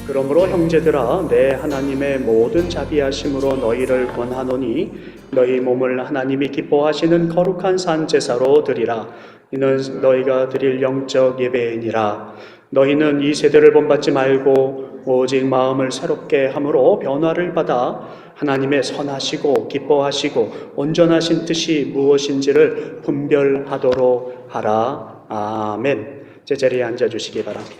그러므로 형제들아, 내 하나님의 모든 자비하심으로 너희를 권하노니 너희 몸을 하나님이 기뻐하시는 거룩한 산 제사로 드리라. 이는 너희가 드릴 영적 예배이니라. 너희는 이 세대를 본받지 말고 오직 마음을 새롭게 함으로 변화를 받아 하나님의 선하시고 기뻐하시고 온전하신 뜻이 무엇인지를 분별하도록 하라. 아멘. 제자리에 앉아주시기 바랍니다.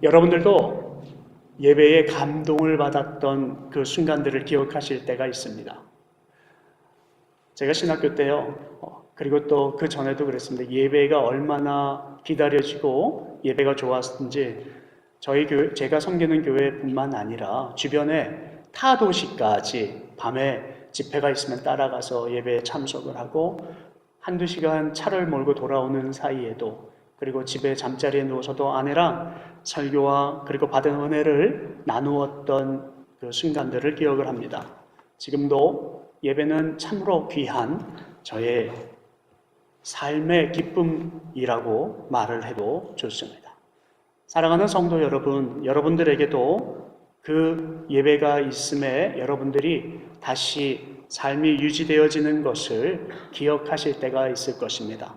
여러분들도 예배에 감동을 받았던 그 순간들을 기억하실 때가 있습니다. 제가 신학교 때요, 그리고 또 그 전에도 그랬습니다. 예배가 얼마나 기다려지고 예배가 좋았는지 저희 교회, 제가 섬기는 교회뿐만 아니라 주변에 타 도시까지 밤에 집회가 있으면 따라가서 예배에 참석을 하고 한두 시간 차를 몰고 돌아오는 사이에도, 그리고 집에 잠자리에 누워서도 아내랑 설교와 그리고 받은 은혜를 나누었던 그 순간들을 기억을 합니다. 지금도 예배는 참으로 귀한 저의 삶의 기쁨이라고 말을 해도 좋습니다. 사랑하는 성도 여러분, 여러분들에게도 그 예배가 있음에 여러분들이 다시 삶이 유지되어지는 것을 기억하실 때가 있을 것입니다.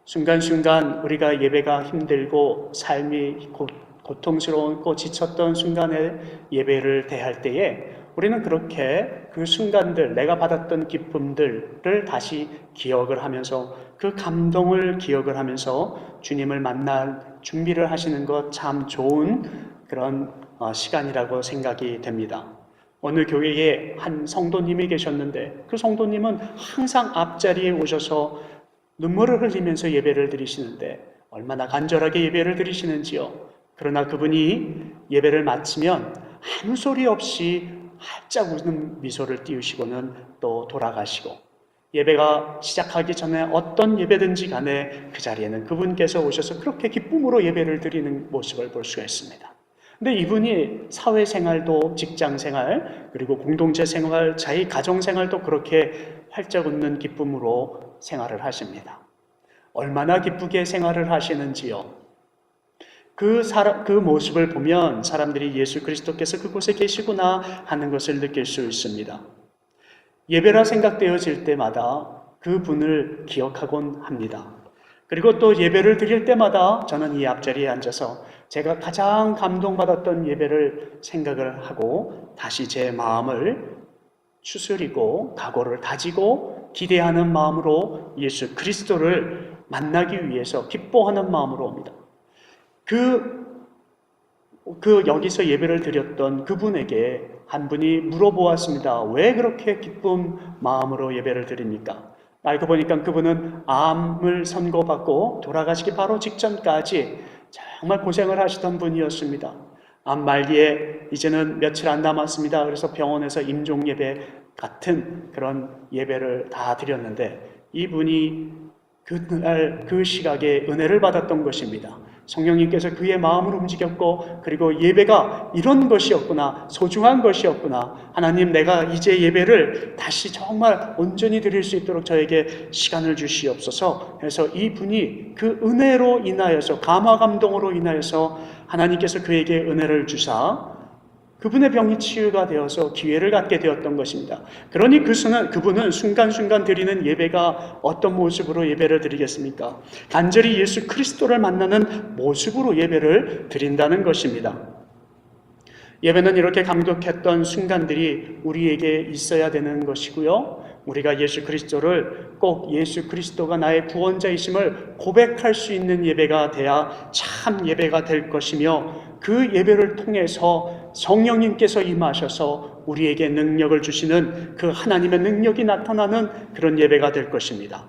순간순간 우리가 예배가 힘들고 삶이 고통스러웠고 지쳤던 순간에 예배를 대할 때에 우리는 그렇게 그 순간들, 내가 받았던 기쁨들을 다시 기억을 하면서 그 감동을 기억을 하면서 주님을 만날 준비를 하시는 것 참 좋은 그런 시간이라고 생각이 됩니다. 어느 교회에 한 성도님이 계셨는데 그 성도님은 항상 앞자리에 오셔서 눈물을 흘리면서 예배를 드리시는데 얼마나 간절하게 예배를 드리시는지요. 그러나 그분이 예배를 마치면 아무 소리 없이 활짝 웃는 미소를 띄우시고는 또 돌아가시고, 예배가 시작하기 전에 어떤 예배든지 간에 그 자리에는 그분께서 오셔서 그렇게 기쁨으로 예배를 드리는 모습을 볼 수가 있습니다. 근데 이분이 사회생활도, 직장생활, 그리고 공동체생활, 자기 가정생활도 그렇게 활짝 웃는 기쁨으로 생활을 하십니다. 얼마나 기쁘게 생활을 하시는지요. 그 모습을 보면 사람들이 예수 그리스도께서 그곳에 계시구나 하는 것을 느낄 수 있습니다. 예배라 생각되어질 때마다 그분을 기억하곤 합니다. 그리고 또 예배를 드릴 때마다 저는 이 앞자리에 앉아서 제가 가장 감동받았던 예배를 생각을 하고 다시 제 마음을 추스리고 각오를 다지고 기대하는 마음으로 예수 그리스도를 만나기 위해서 기뻐하는 마음으로 옵니다. 여기서 예배를 드렸던 그분에게 한 분이 물어보았습니다. 왜 그렇게 기쁜 마음으로 예배를 드립니까? 알고 보니까 그분은 암을 선고받고 돌아가시기 바로 직전까지 정말 고생을 하시던 분이었습니다. 암 말기에 이제는 며칠 안 남았습니다. 그래서 병원에서 임종 예배 같은 그런 예배를 다 드렸는데 이분이 그날 그 시각에 은혜를 받았던 것입니다. 성령님께서 그의 마음을 움직였고, 그리고 예배가 이런 것이었구나, 소중한 것이었구나, 하나님 내가 이제 예배를 다시 정말 온전히 드릴 수 있도록 저에게 시간을 주시옵소서 해서 이분이 그 은혜로 인하여서, 감화 감동으로 인하여서 하나님께서 그에게 은혜를 주사 그분의 병이 치유가 되어서 기회를 갖게 되었던 것입니다. 그러니 그분은 순간순간 드리는 예배가 어떤 모습으로 예배를 드리겠습니까? 간절히 예수 그리스도를 만나는 모습으로 예배를 드린다는 것입니다. 예배는 이렇게 감격했던 순간들이 우리에게 있어야 되는 것이고요. 우리가 예수 그리스도를 꼭 예수 그리스도가 나의 구원자이심을 고백할 수 있는 예배가 돼야 참 예배가 될 것이며, 그 예배를 통해서 성령님께서 임하셔서 우리에게 능력을 주시는 그 하나님의 능력이 나타나는 그런 예배가 될 것입니다.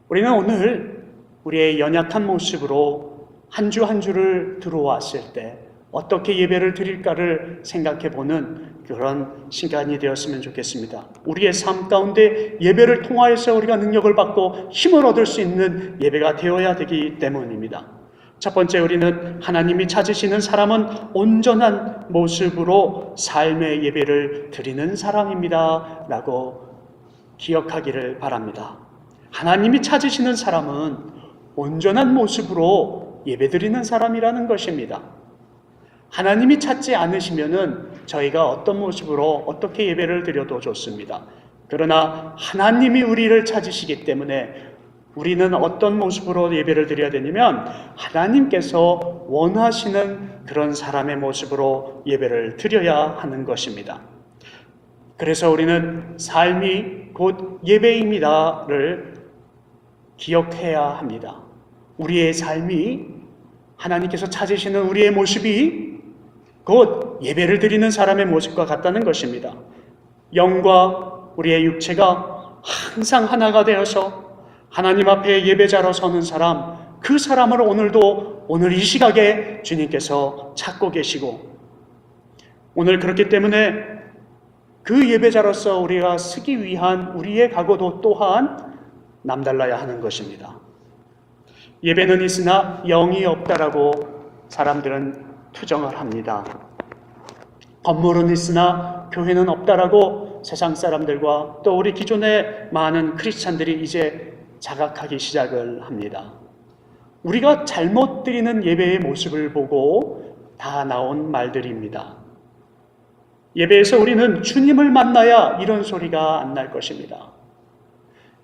우리는 오늘 우리의 연약한 모습으로 한 주 한 주를 들어왔을 때 어떻게 예배를 드릴까를 생각해보는 그런 시간이 되었으면 좋겠습니다. 우리의 삶 가운데 예배를 통하여서 우리가 능력을 받고 힘을 얻을 수 있는 예배가 되어야 되기 때문입니다. 첫 번째, 우리는 하나님이 찾으시는 사람은 온전한 모습으로 삶의 예배를 드리는 사람입니다 라고 기억하기를 바랍니다. 하나님이 찾으시는 사람은 온전한 모습으로 예배드리는 사람이라는 것입니다. 하나님이 찾지 않으시면은 저희가 어떤 모습으로 어떻게 예배를 드려도 좋습니다. 그러나 하나님이 우리를 찾으시기 때문에 우리는 어떤 모습으로 예배를 드려야 되냐면 하나님께서 원하시는 그런 사람의 모습으로 예배를 드려야 하는 것입니다. 그래서 우리는 삶이 곧 예배입니다를 기억해야 합니다. 우리의 삶이 하나님께서 찾으시는 우리의 모습이 곧 예배를 드리는 사람의 모습과 같다는 것입니다. 영과 우리의 육체가 항상 하나가 되어서 하나님 앞에 예배자로 서는 사람, 그 사람을 오늘 이 시각에 주님께서 찾고 계시고, 오늘 그렇기 때문에 그 예배자로서 우리가 서기 위한 우리의 각오도 또한 남달라야 하는 것입니다. 예배는 있으나 영이 없다라고 사람들은 투정을 합니다. 건물은 있으나 교회는 없다라고 세상 사람들과 또 우리 기존의 많은 크리스찬들이 이제 자각하기 시작을 합니다. 우리가 잘못 드리는 예배의 모습을 보고 다 나온 말들입니다. 예배에서 우리는 주님을 만나야 이런 소리가 안 날 것입니다.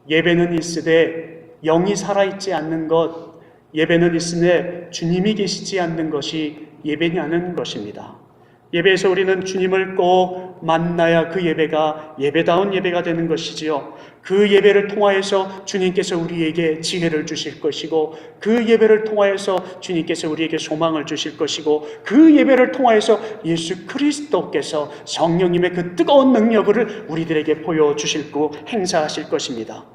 예배는 있으되 영이 살아있지 않는 것, 예배는 있으되 주님이 계시지 않는 것이 예배냐는 것입니다. 예배에서 우리는 주님을 꼭 만나야 그 예배가 예배다운 예배가 되는 것이지요. 그 예배를 통하여서 주님께서 우리에게 지혜를 주실 것이고, 그 예배를 통하여서 주님께서 우리에게 소망을 주실 것이고, 그 예배를 통하여서 예수 그리스도께서 성령님의 그 뜨거운 능력을 우리들에게 보여주시고 행사하실 것입니다.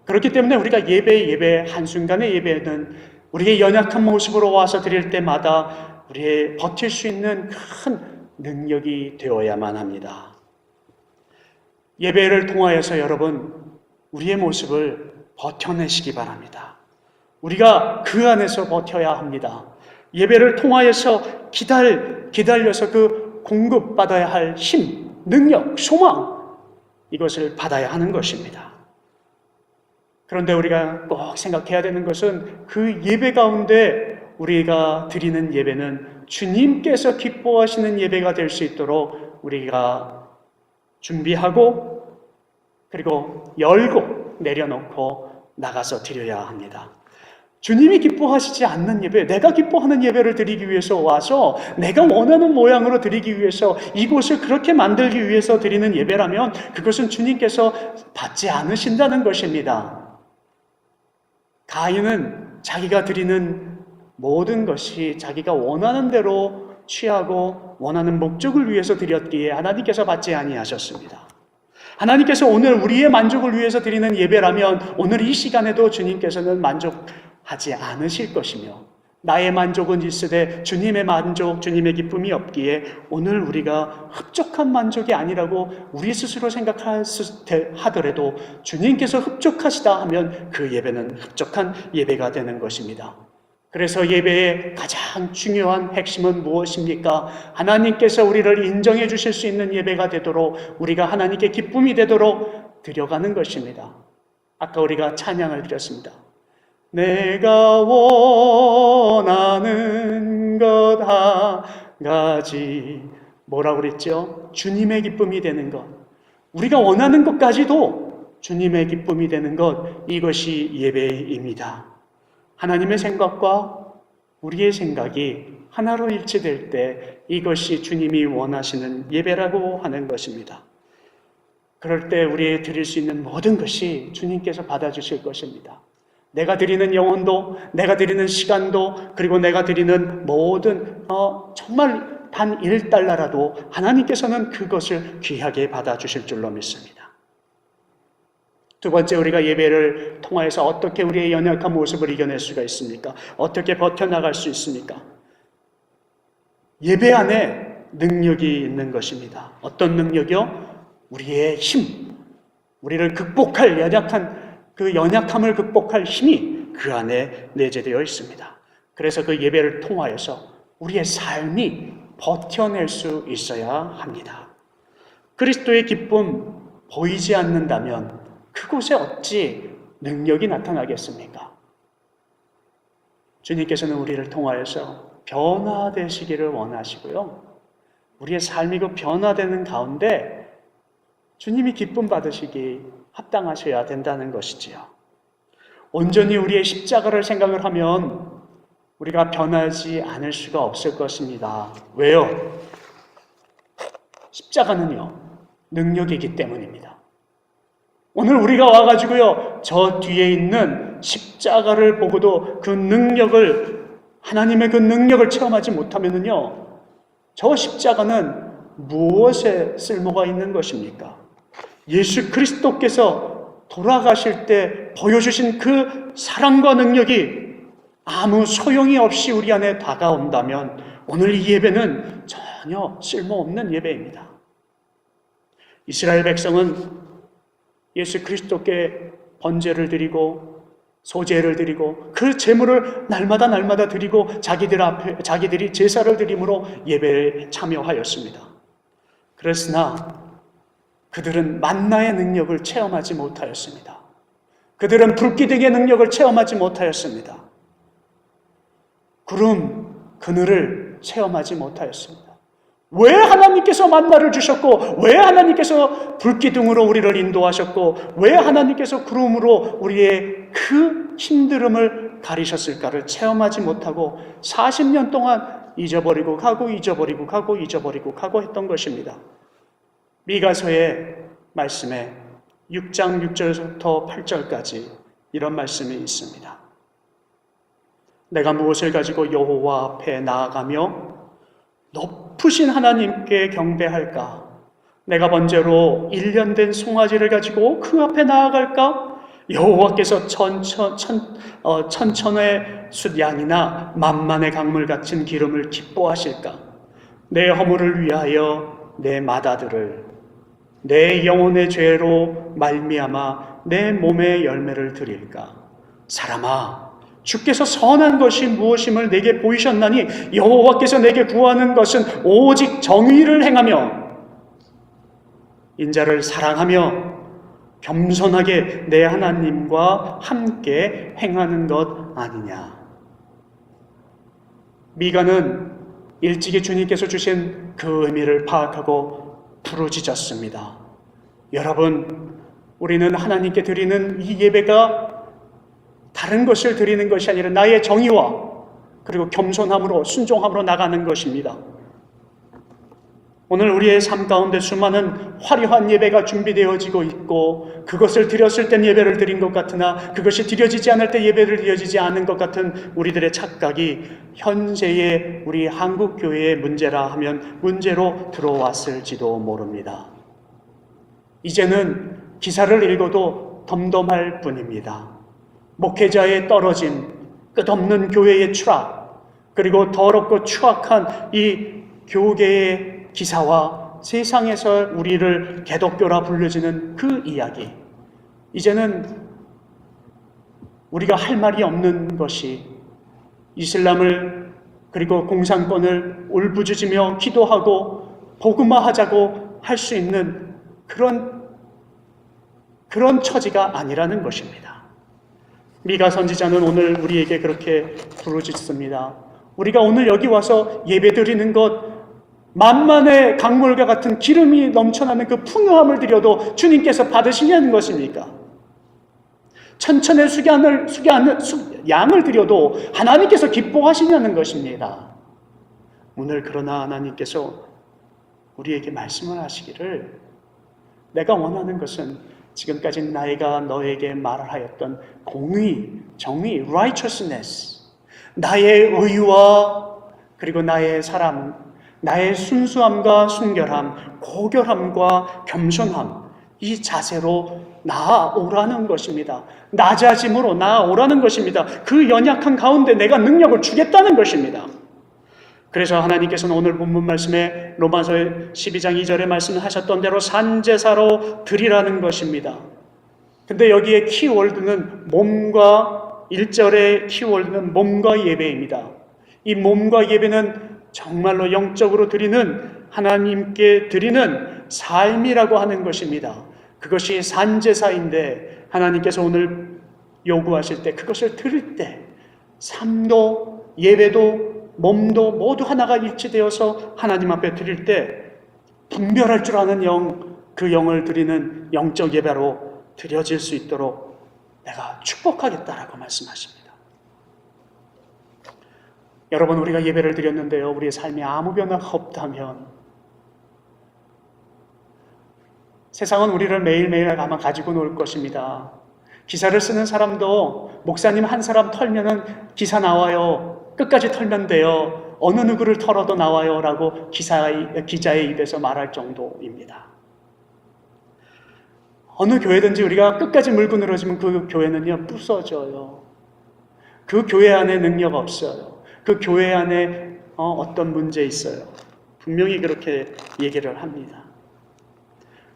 그렇기 때문에 우리가 예배 한순간의 예배는 우리의 연약한 모습으로 와서 드릴 때마다 우리의 버틸 수 있는 큰 능력이 되어야만 합니다. 예배를 통하여서 여러분, 우리의 모습을 버텨내시기 바랍니다. 우리가 그 안에서 버텨야 합니다. 예배를 통하여서 기다려서 그 공급받아야 할 힘, 능력, 소망, 이것을 받아야 하는 것입니다. 그런데 우리가 꼭 생각해야 되는 것은 그 예배 가운데 우리가 드리는 예배는 주님께서 기뻐하시는 예배가 될 수 있도록 우리가 준비하고 그리고 열고 내려놓고 나가서 드려야 합니다. 주님이 기뻐하시지 않는 예배, 내가 기뻐하는 예배를 드리기 위해서 와서 내가 원하는 모양으로 드리기 위해서 이곳을 그렇게 만들기 위해서 드리는 예배라면 그것은 주님께서 받지 않으신다는 것입니다. 가인은 자기가 드리는 모든 것이 자기가 원하는 대로 취하고 원하는 목적을 위해서 드렸기에 하나님께서 받지 아니하셨습니다. 하나님께서 오늘 우리의 만족을 위해서 드리는 예배라면 오늘 이 시간에도 주님께서는 만족하지 않으실 것이며, 나의 만족은 있으되 주님의 만족, 주님의 기쁨이 없기에 오늘 우리가 흡족한 만족이 아니라고 우리 스스로 생각하더라도 주님께서 흡족하시다 하면 그 예배는 흡족한 예배가 되는 것입니다. 그래서 예배의 가장 중요한 핵심은 무엇입니까? 하나님께서 우리를 인정해 주실 수 있는 예배가 되도록, 우리가 하나님께 기쁨이 되도록 드려가는 것입니다. 아까 우리가 찬양을 드렸습니다. 내가 원하는 것 한 가지, 뭐라고 그랬죠? 주님의 기쁨이 되는 것. 우리가 원하는 것까지도 주님의 기쁨이 되는 것, 이것이 예배입니다. 하나님의 생각과 우리의 생각이 하나로 일치될 때 이것이 주님이 원하시는 예배라고 하는 것입니다. 그럴 때 우리의 드릴 수 있는 모든 것이 주님께서 받아주실 것입니다. 내가 드리는 영혼도, 내가 드리는 시간도, 그리고 내가 드리는 모든 정말 단 1달러라도 하나님께서는 그것을 귀하게 받아주실 줄로 믿습니다. 두 번째, 우리가 예배를 통하여서 어떻게 우리의 연약한 모습을 이겨낼 수가 있습니까? 어떻게 버텨나갈 수 있습니까? 예배 안에 능력이 있는 것입니다. 어떤 능력이요? 우리의 힘, 우리를 극복할 그 연약함을 극복할 힘이 그 안에 내재되어 있습니다. 그래서 그 예배를 통하여서 우리의 삶이 버텨낼 수 있어야 합니다. 그리스도의 기쁨 보이지 않는다면 그곳에 어찌 능력이 나타나겠습니까? 주님께서는 우리를 통하여서 변화되시기를 원하시고요. 우리의 삶이 그 변화되는 가운데 주님이 기쁨 받으시기 합당하셔야 된다는 것이지요. 온전히 우리의 십자가를 생각을 하면 우리가 변하지 않을 수가 없을 것입니다. 왜요? 십자가는요, 능력이기 때문입니다. 오늘 우리가 와가지고요, 저 뒤에 있는 십자가를 보고도 그 능력을, 하나님의 그 능력을 체험하지 못하면은요, 저 십자가는 무엇에 쓸모가 있는 것입니까? 예수 그리스도께서 돌아가실 때 보여주신 그 사랑과 능력이 아무 소용이 없이 우리 안에 다가온다면 오늘 이 예배는 전혀 쓸모없는 예배입니다. 이스라엘 백성은 예수 그리스도께 번제를 드리고 소제를 드리고 그 제물을 날마다 드리고 자기들이 제사를 드림으로 예배에 참여하였습니다. 그랬으나 그들은 만나의 능력을 체험하지 못하였습니다. 그들은 불기둥의 능력을 체험하지 못하였습니다. 구름, 그늘을 체험하지 못하였습니다. 왜 하나님께서 만나를 주셨고, 왜 하나님께서 불기둥으로 우리를 인도하셨고, 왜 하나님께서 구름으로 우리의 그 힘듦을 가리셨을까를 체험하지 못하고 40년 동안 잊어버리고 가고 했던 것입니다. 미가서의 말씀에 6장 6절부터 8절까지 이런 말씀이 있습니다. 내가 무엇을 가지고 여호와 앞에 나아가며 높으신 하나님께 경배할까? 내가 번제로 1년 된 송아지를 가지고 그 앞에 나아갈까? 여호와께서 천천의 숫양이나 만만의 강물 같은 기름을 기뻐하실까? 내 허물을 위하여 내 마다들을, 내 영혼의 죄로 말미암아 내 몸의 열매를 드릴까? 사람아, 주께서 선한 것이 무엇임을 내게 보이셨나니 여호와께서 내게 구하는 것은 오직 정의를 행하며 인자를 사랑하며 겸손하게 내 하나님과 함께 행하는 것 아니냐. 미가는 일찍이 주님께서 주신 그 의미를 파악하고 부르짖었습니다. 여러분, 우리는 하나님께 드리는 이 예배가 다른 것을 드리는 것이 아니라 나의 정의와 그리고 겸손함으로 순종함으로 나가는 것입니다. 오늘 우리의 삶 가운데 수많은 화려한 예배가 준비되어지고 있고 그것을 드렸을 땐 예배를 드린 것 같으나 그것이 드려지지 않을 때 예배를 드려지지 않은 것 같은 우리들의 착각이 현재의 우리 한국교회의 문제라 하면 문제로 들어왔을지도 모릅니다. 이제는 기사를 읽어도 덤덤할 뿐입니다. 목회자의 떨어짐, 끝없는 교회의 추락, 그리고 더럽고 추악한 이 교계의 기사와 세상에서 우리를 개독교라 불려지는 그 이야기, 이제는 우리가 할 말이 없는 것이 이슬람을 그리고 공산권을 울부짖으며 기도하고 복음화하자고 할 수 있는 그런 처지가 아니라는 것입니다. 미가 선지자는 오늘 우리에게 그렇게 부르짖습니다. 우리가 오늘 여기 와서 예배드리는 것, 만만의 강물과 같은 기름이 넘쳐나는 그 풍요함을 드려도 주님께서 받으시냐는 것입니까? 천천의 양을 드려도 하나님께서 기뻐하시냐는 것입니다. 오늘 그러나 하나님께서 우리에게 말씀을 하시기를, 내가 원하는 것은 지금까지 내가 너에게 말하였던 공의, 정의, righteousness, 나의 의와 그리고 나의 사랑, 나의 순수함과 순결함, 고결함과 겸손함, 이 자세로 나아오라는 것입니다. 낮아짐으로 나아오라는 것입니다. 그 연약한 가운데 내가 능력을 주겠다는 것입니다. 그래서 하나님께서는 오늘 본문 말씀에 로마서 12장 2절에 말씀하셨던 대로 산제사로 드리라는 것입니다. 근데 여기에 키워드는 몸과, 1절의 키워드는 몸과 예배입니다. 이 몸과 예배는 정말로 영적으로 드리는, 하나님께 드리는 삶이라고 하는 것입니다. 그것이 산제사인데 하나님께서 오늘 요구하실 때, 그것을 들을 때 삶도 예배도 몸도 모두 하나가 일치되어서 하나님 앞에 드릴 때 분별할 줄 아는 영, 그 영을 드리는 영적 예배로 드려질 수 있도록 내가 축복하겠다라고 말씀하십니다. 여러분, 우리가 예배를 드렸는데요, 우리의 삶에 아무 변화가 없다면 세상은 우리를 매일매일 아마 가지고 놀 것입니다. 기사를 쓰는 사람도 목사님 한 사람 털면은 기사 나와요. 끝까지 털면 돼요. 어느 누구를 털어도 나와요. 라고 기자의 입에서 말할 정도입니다. 어느 교회든지 우리가 끝까지 물고 늘어지면 그 교회는요, 부서져요. 그 교회 안에 능력 없어요. 그 교회 안에 어떤 문제 있어요. 분명히 그렇게 얘기를 합니다.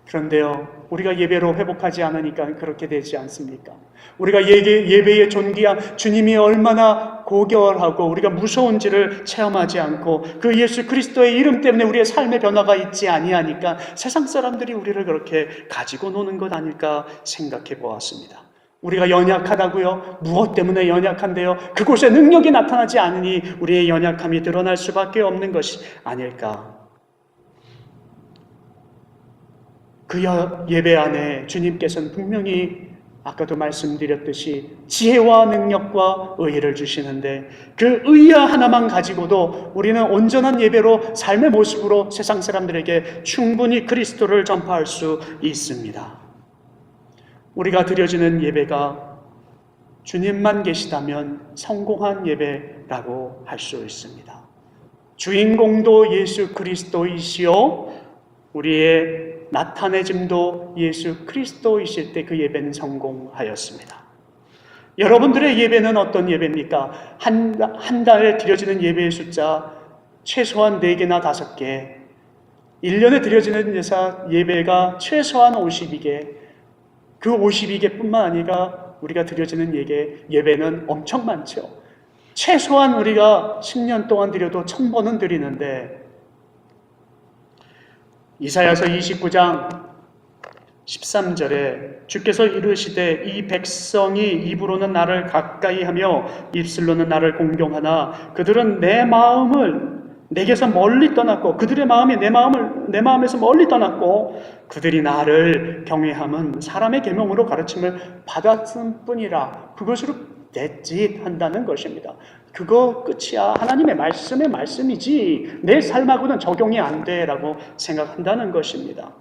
그런데요, 우리가 예배로 회복하지 않으니까 그렇게 되지 않습니까? 우리가 예배의 존귀한 주님이 얼마나 고결하고 우리가 무서운지를 체험하지 않고 그 예수 그리스도의 이름 때문에 우리의 삶의 변화가 있지 아니하니까 세상 사람들이 우리를 그렇게 가지고 노는 것 아닐까 생각해 보았습니다. 우리가 연약하다고요? 무엇 때문에 연약한데요? 그곳에 능력이 나타나지 않으니 우리의 연약함이 드러날 수밖에 없는 것이 아닐까. 그 예배 안에 주님께서는 분명히 아까도 말씀드렸듯이 지혜와 능력과 의를 주시는데 그 의 하나만 가지고도 우리는 온전한 예배로 삶의 모습으로 세상 사람들에게 충분히 그리스도를 전파할 수 있습니다. 우리가 드려지는 예배가 주님만 계시다면 성공한 예배라고 할 수 있습니다. 주인공도 예수 그리스도이시요 우리의 나타내짐도 예수 그리스도이실 때 그 예배는 성공하였습니다. 여러분들의 예배는 어떤 예배입니까? 한 달에 드려지는 예배의 숫자 최소한 4개나 5개, 1년에 드려지는 예배가 최소한 52개, 그 52개뿐만 아니라 우리가 드려지는 예배는 엄청 많죠. 최소한 우리가 10년 동안 드려도 1000번은 드리는데 이사야서 29장 13절에 주께서 이르시되 이 백성이 입으로는 나를 가까이하며 입술로는 나를 공경하나 그들은 내 마음을 내게서 멀리 떠났고 그들의 마음이 내 마음에서 멀리 떠났고 그들이 나를 경외함은 사람의 계명으로 가르침을 받았을 뿐이라. 그것으로 대짓한다는 것입니다. 그거 끝이야. 하나님의 말씀의 말씀이지 내 삶하고는 적용이 안 돼라고 생각한다는 것입니다.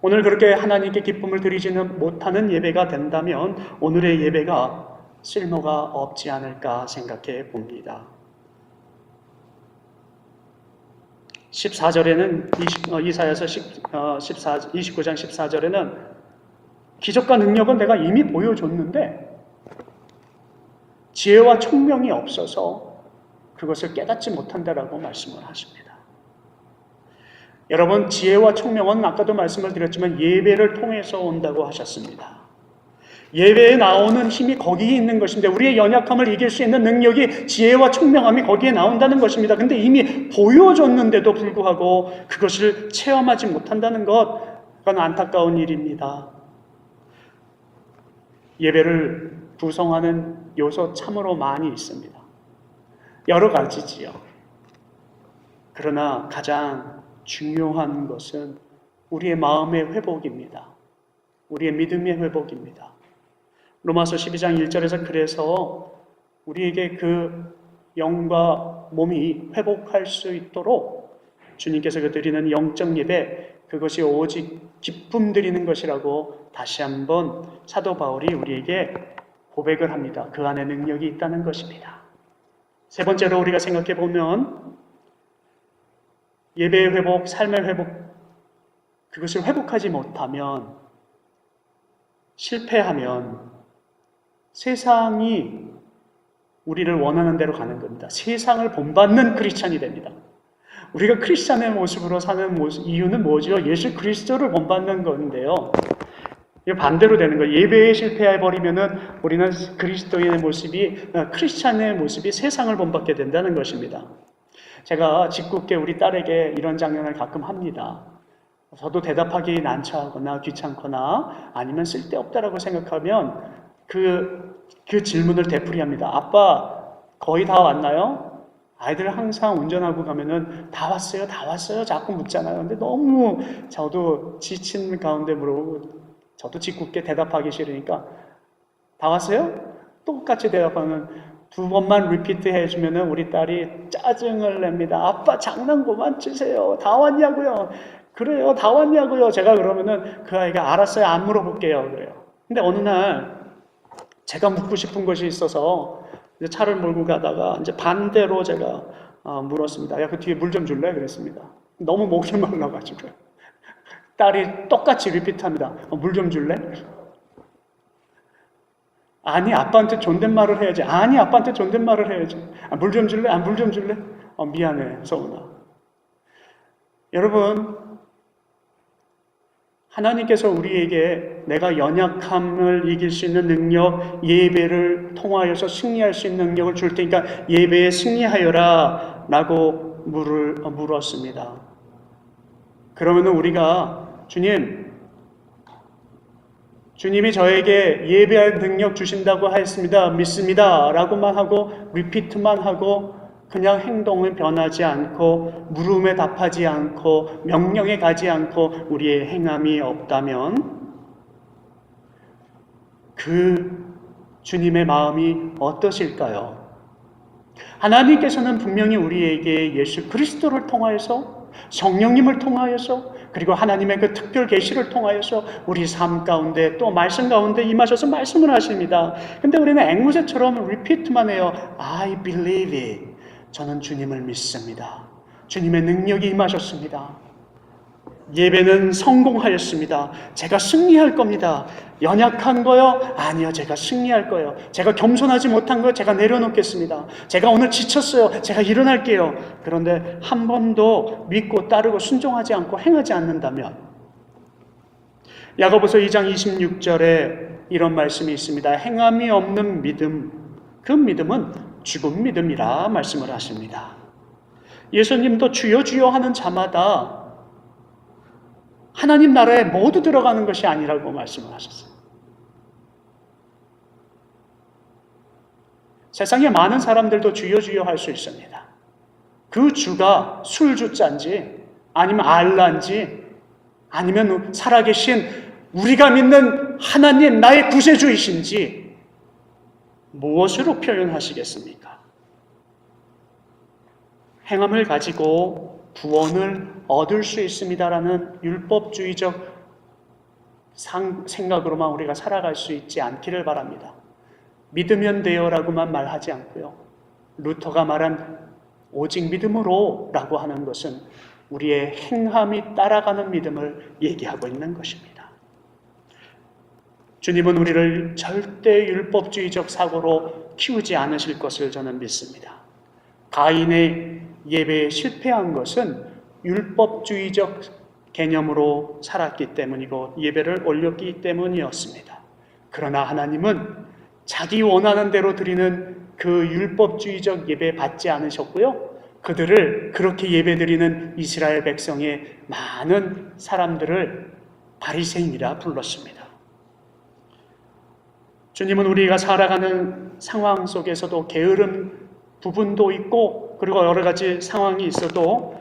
오늘 그렇게 하나님께 기쁨을 드리지는 못하는 예배가 된다면 오늘의 예배가 쓸모가 없지 않을까 생각해 봅니다. 14절에는 이사야서 29장 14절에는 기적과 능력은 내가 이미 보여줬는데 지혜와 총명이 없어서 그것을 깨닫지 못한다라고 말씀을 하십니다. 여러분, 지혜와 총명은 아까도 말씀을 드렸지만 예배를 통해서 온다고 하셨습니다. 예배에 나오는 힘이 거기에 있는 것인데 우리의 연약함을 이길 수 있는 능력이 지혜와 총명함이 거기에 나온다는 것입니다. 근데 이미 보여줬는데도 불구하고 그것을 체험하지 못한다는 것, 그건 안타까운 일입니다. 예배를 구성하는 요소 참으로 많이 있습니다. 여러 가지지요. 그러나 가장 중요한 것은 우리의 마음의 회복입니다. 우리의 믿음의 회복입니다. 로마서 12장 1절에서 그래서 우리에게 그 영과 몸이 회복할 수 있도록 주님께서 드리는 영적 예배, 그것이 오직 기쁨 드리는 것이라고 다시 한번 사도 바울이 우리에게 고백을 합니다. 그 안에 능력이 있다는 것입니다. 세 번째로 우리가 생각해 보면 예배의 회복, 삶의 회복, 그것을 회복하지 못하면, 실패하면 세상이 우리를 원하는 대로 가는 겁니다. 세상을 본받는 크리스찬이 됩니다. 우리가 크리스찬의 모습으로 사는 이유는 뭐죠? 예수 그리스도를 본받는 건데요. 반대로 되는 거예요. 예배에 실패해버리면은 우리는 그리스도인의 모습이, 크리스찬의 모습이 세상을 본받게 된다는 것입니다. 제가 짓궂게 우리 딸에게 이런 장면을 가끔 합니다. 저도 대답하기 난처하거나 귀찮거나 아니면 쓸데없다라고 생각하면 그 질문을 되풀이합니다. 아빠, 거의 다 왔나요? 아이들 항상 운전하고 가면은 다 왔어요, 다 왔어요 자꾸 묻잖아요. 근데 너무 저도 지친 가운데 물어보고 저도 짓궂게 대답하기 싫으니까 다 왔어요? 똑같이 대답하면 두 번만 리피트 해주면은 우리 딸이 짜증을 냅니다. 아빠 장난 그만 치세요. 다 왔냐고요? 그래요, 다 왔냐고요? 제가 그러면은 그 아이가 알았어요, 안 물어볼게요. 그래요. 근데 어느 날 제가 묻고 싶은 것이 있어서 이제 차를 몰고 가다가 이제 반대로 제가 물었습니다. 야, 그 뒤에 물 좀 줄래? 그랬습니다. 너무 목이 말라가지고요. 딸이 똑같이 리피트합니다. 물 좀 줄래? 아니, 아빠한테 존댓말을 해야지. 아니, 아빠한테 존댓말을 해야지. 물 좀 줄래? 물 좀 줄래? 미안해, 서훈아. 여러분, 하나님께서 우리에게 내가 연약함을 이길 수 있는 능력, 예배를 통하여서 승리할 수 있는 능력을 줄 테니까 예배에 승리하여라 라고 물었습니다. 그러면 우리가 주님이 저에게 예배할 능력 주신다고 하였습니다. 믿습니다. 라고만 하고 리피트만 하고 그냥 행동은 변하지 않고 물음에 답하지 않고 명령에 가지 않고 우리의 행함이 없다면 그 주님의 마음이 어떠실까요? 하나님께서는 분명히 우리에게 예수 그리스도를 통하여서 성령님을 통하여서 그리고 하나님의 그 특별 계시를 통하여서 우리 삶 가운데 또 말씀 가운데 임하셔서 말씀을 하십니다. 근데 우리는 앵무새처럼 리피트만 해요. I believe it. 저는 주님을 믿습니다. 주님의 능력이 임하셨습니다. 예배는 성공하였습니다. 제가 승리할 겁니다. 연약한 거요? 아니요, 제가 승리할 거예요. 제가 겸손하지 못한 거 제가 내려놓겠습니다. 제가 오늘 지쳤어요. 제가 일어날게요. 그런데 한 번도 믿고 따르고 순종하지 않고 행하지 않는다면 야고보서 2장 26절에 이런 말씀이 있습니다. 행함이 없는 믿음, 그 믿음은 죽은 믿음이라 말씀을 하십니다. 예수님도 주여 주여 하는 자마다 하나님 나라에 모두 들어가는 것이 아니라고 말씀을 하셨어요. 세상에 많은 사람들도 주여 주여 할 수 있습니다. 그 주가 술주자인지 아니면 알라인지 아니면 살아계신 우리가 믿는 하나님 나의 구세주이신지 무엇으로 표현하시겠습니까? 행함을 가지고 구원을 얻을 수 있습니다라는 율법주의적 생각으로만 우리가 살아갈 수 있지 않기를 바랍니다. 믿으면 돼요라고만 말하지 않고요. 루터가 말한 오직 믿음으로 라고 하는 것은 우리의 행함이 따라가는 믿음을 얘기하고 있는 것입니다. 주님은 우리를 절대 율법주의적 사고로 키우지 않으실 것을 저는 믿습니다. 가인의 예배에 실패한 것은 율법주의적 개념으로 살았기 때문이고 예배를 올렸기 때문이었습니다. 그러나 하나님은 자기 원하는 대로 드리는 그 율법주의적 예배 받지 않으셨고요. 그들을 그렇게 예배드리는 이스라엘 백성의 많은 사람들을 바리새인이라 불렀습니다. 주님은 우리가 살아가는 상황 속에서도 게으른 부분도 있고 그리고 여러 가지 상황이 있어도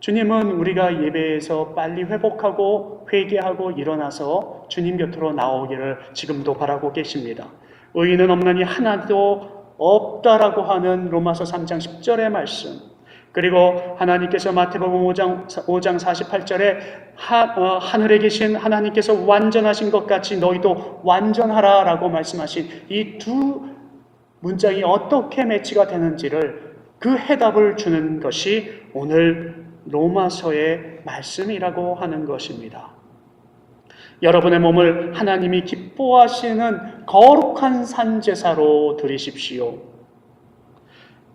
주님은 우리가 예배에서 빨리 회복하고 회개하고 일어나서 주님 곁으로 나오기를 지금도 바라고 계십니다. 의인은 없나니 하나도 없다라고 하는 로마서 3장 10절의 말씀, 그리고 하나님께서 마태복음 5장 48절에 하늘에 계신 하나님께서 완전하신 것 같이 너희도 완전하라 라고 말씀하신 이 두 문장이 어떻게 매치가 되는지를 그 해답을 주는 것이 오늘 로마서의 말씀이라고 하는 것입니다. 여러분의 몸을 하나님이 기뻐하시는 거룩한 산제사로 드리십시오.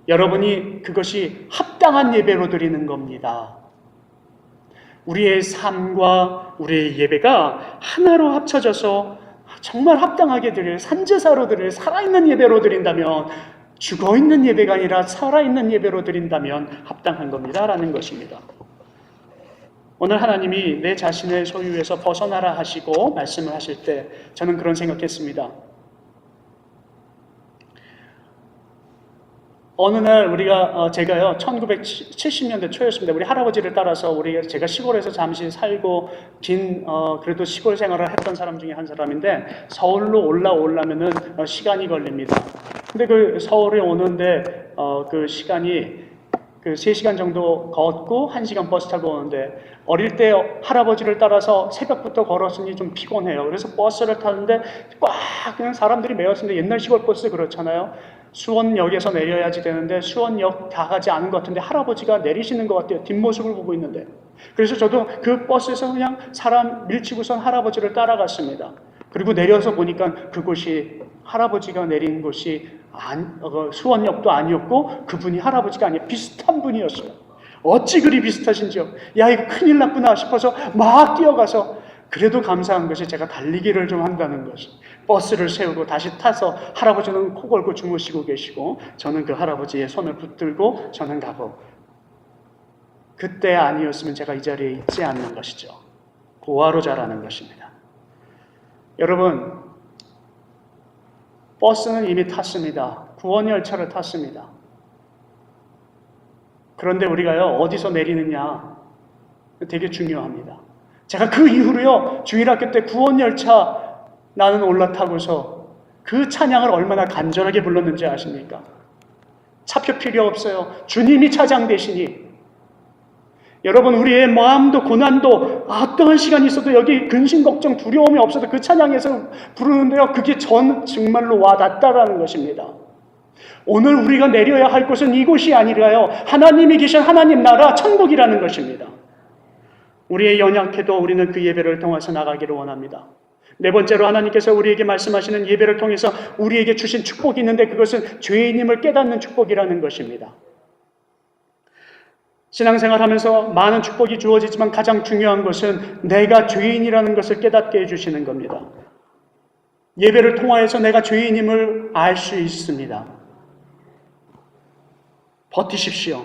여러분이 그것이 합당한 예배로 드리는 겁니다. 우리의 삶과 우리의 예배가 하나로 합쳐져서 정말 합당하게 드릴 산제사로 드릴 살아있는 예배로 드린다면, 죽어있는 예배가 아니라 살아있는 예배로 드린다면 합당한 겁니다 라는 것입니다. 오늘 하나님이 내 자신의 소유에서 벗어나라 하시고 말씀을 하실 때 저는 그런 생각했습니다. 어느 날 제가요 1970년대 초였습니다. 우리 할아버지를 따라서 제가 시골에서 잠시 살고 그래도 시골 생활을 했던 사람 중에 한 사람인데 서울로 올라오려면은 시간이 걸립니다. 근데 그 서울에 오는데 그 시간이 3시간 정도 걷고 1시간 버스 타고 오는데 어릴 때 할아버지를 따라서 새벽부터 걸었으니 좀 피곤해요. 그래서 버스를 타는데 꽉 그냥 사람들이 메웠습니다. 옛날 시골 버스 그렇잖아요. 수원역에서 내려야지 되는데 수원역 다 가지 않은 것 같은데 할아버지가 내리시는 것 같아요. 뒷모습을 보고 있는데. 그래서 저도 그 버스에서 그냥 사람 밀치고선 할아버지를 따라갔습니다. 그리고 내려서 보니까 그곳이 할아버지가 내린 곳이 수원역도 아니었고 그분이 할아버지가 아니에요. 비슷한 분이었어요. 어찌 그리 비슷하신지요. 야 이거 큰일 났구나 싶어서 막 뛰어가서 그래도 감사한 것이 제가 달리기를 좀 한다는 것이 버스를 세우고 다시 타서 할아버지는 코 골고 주무시고 계시고 저는 그 할아버지의 손을 붙들고 저는 가고 그때 아니었으면 제가 이 자리에 있지 않는 것이죠. 고아로 자라는 것입니다. 여러분 버스는 이미 탔습니다. 구원열차를 탔습니다. 그런데 우리가요 어디서 내리느냐 되게 중요합니다. 제가 그 이후로요 주일학교 때 구원열차 나는 올라타고서 그 찬양을 얼마나 간절하게 불렀는지 아십니까? 차표 필요 없어요. 주님이 차장 되시니. 여러분 우리의 마음도 고난도 어떠한 시간이 있어도 여기 근심 걱정 두려움이 없어도 그 찬양에서 부르는데요 그게 정말로 와닿다라는 것입니다. 오늘 우리가 내려야 할 곳은 이곳이 아니라요 하나님이 계신 하나님 나라 천국이라는 것입니다. 우리의 연약해도 우리는 그 예배를 통해서 나가기를 원합니다. 네 번째로 하나님께서 우리에게 말씀하시는 예배를 통해서 우리에게 주신 축복이 있는데 그것은 죄인임을 깨닫는 축복이라는 것입니다. 신앙생활하면서 많은 축복이 주어지지만 가장 중요한 것은 내가 죄인이라는 것을 깨닫게 해주시는 겁니다. 예배를 통하여서 내가 죄인임을 알 수 있습니다. 버티십시오.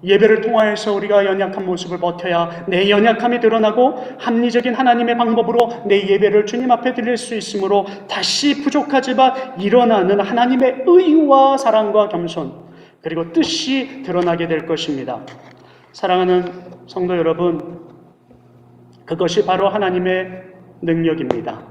예배를 통하여서 우리가 연약한 모습을 버텨야 내 연약함이 드러나고 합리적인 하나님의 방법으로 내 예배를 주님 앞에 드릴 수 있으므로 다시 부족하지만 일어나는 하나님의 의와 사랑과 겸손 그리고 뜻이 드러나게 될 것입니다. 사랑하는 성도 여러분, 그것이 바로 하나님의 능력입니다.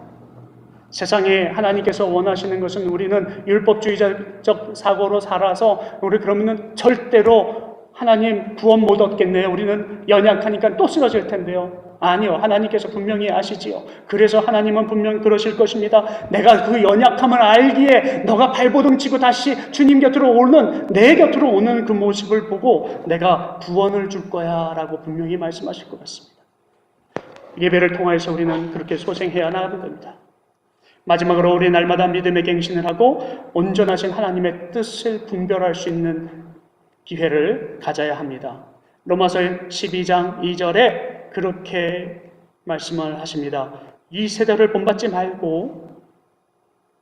세상에 하나님께서 원하시는 것은 우리는 율법주의적 사고로 살아서 우리 그러면은 절대로 하나님 구원 못 얻겠네요. 우리는 연약하니까 또 쓰러질 텐데요. 아니요. 하나님께서 분명히 아시지요. 그래서 하나님은 분명히 그러실 것입니다. 내가 그 연약함을 알기에 너가 발버둥 치고 다시 주님 곁으로 내 곁으로 오는 그 모습을 보고 내가 구원을 줄 거야 라고 분명히 말씀하실 것 같습니다. 예배를 통해서 우리는 그렇게 소생해야 나가는 겁니다. 마지막으로 우리 날마다 믿음의 갱신을 하고 온전하신 하나님의 뜻을 분별할 수 있는 기회를 가져야 합니다. 로마서 12장 2절에 그렇게 말씀을 하십니다. 이 세대를 본받지 말고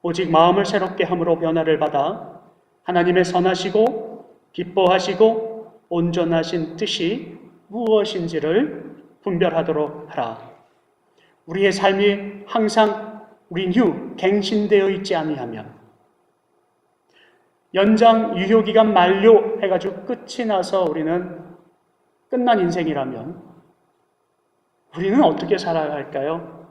오직 마음을 새롭게 함으로 변화를 받아 하나님의 선하시고 기뻐하시고 온전하신 뜻이 무엇인지를 분별하도록 하라. 우리의 삶이 항상 리뉴, 갱신되어 있지 아니하면 연장 유효기간 만료해가지고 끝이 나서 우리는 끝난 인생이라면 우리는 어떻게 살아야 할까요?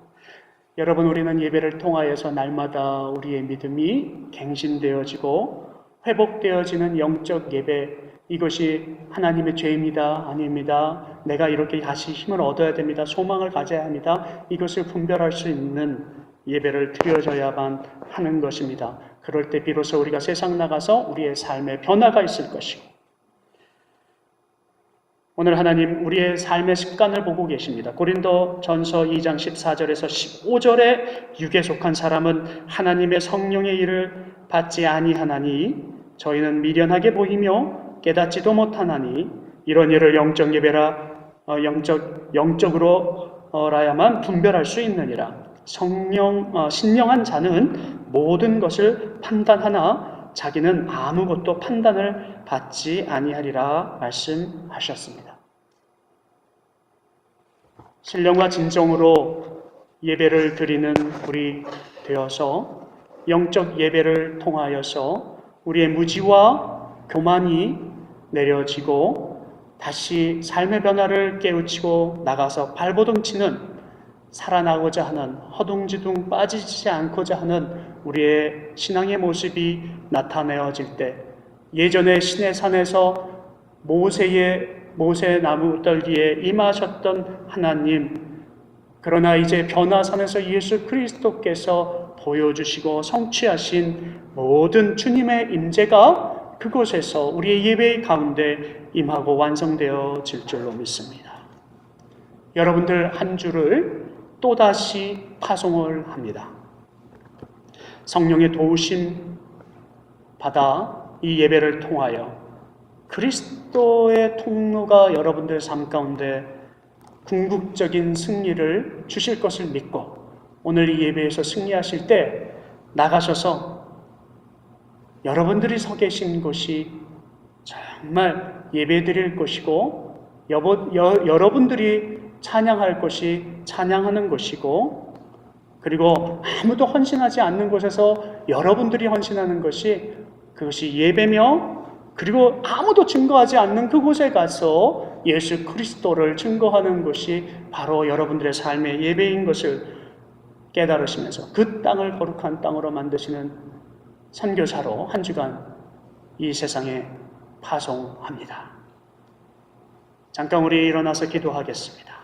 여러분 우리는 예배를 통하여서 날마다 우리의 믿음이 갱신되어지고 회복되어지는 영적 예배 이것이 하나님의 죄입니다. 아닙니다. 내가 이렇게 다시 힘을 얻어야 됩니다. 소망을 가져야 합니다. 이것을 분별할 수 있는 예배를 드려져야만 하는 것입니다. 그럴 때 비로소 우리가 세상 나가서 우리의 삶에 변화가 있을 것이고 오늘 하나님 우리의 삶의 습관을 보고 계십니다. 고린도 전서 2장 14절에서 15절에 육에 속한 사람은 하나님의 성령의 일을 받지 아니하나니 저희는 미련하게 보이며 깨닫지도 못하나니 이런 일을 영적 예배라 영적으로라야만 분별할 수 있느니라. 신령한 자는 모든 것을 판단하나 자기는 아무것도 판단을 받지 아니하리라 말씀하셨습니다. 신령과 진정으로 예배를 드리는 우리 되어서 영적 예배를 통하여서 우리의 무지와 교만이 내려지고 다시 삶의 변화를 깨우치고 나가서 발버둥 치는, 살아나고자 하는, 허둥지둥 빠지지 않고자 하는 우리의 신앙의 모습이 나타내어질 때, 예전에 시내산에서 모세 나무 떨기에 임하셨던 하나님, 그러나 이제 변화산에서 예수 그리스도께서 보여주시고 성취하신 모든 주님의 임재가 그곳에서 우리의 예배 가운데 임하고 완성되어질 줄로 믿습니다. 여러분들 한 주를 또다시 파송을 합니다. 성령의 도우심 받아 이 예배를 통하여 그리스도의 통로가 여러분들 삶 가운데 궁극적인 승리를 주실 것을 믿고, 오늘 이 예배에서 승리하실 때 나가셔서 여러분들이 서 계신 곳이 정말 예배드릴 곳이고, 여러분들이 찬양할 곳이 찬양하는 곳이고, 그리고 아무도 헌신하지 않는 곳에서 여러분들이 헌신하는 것이, 그것이 예배며, 그리고 아무도 증거하지 않는 그곳에 가서 예수 그리스도를 증거하는 것이 바로 여러분들의 삶의 예배인 것을 깨달으시면서 그 땅을 거룩한 땅으로 만드시는 선교사로 한 주간 이 세상에 파송합니다. 잠깐 우리 일어나서 기도하겠습니다.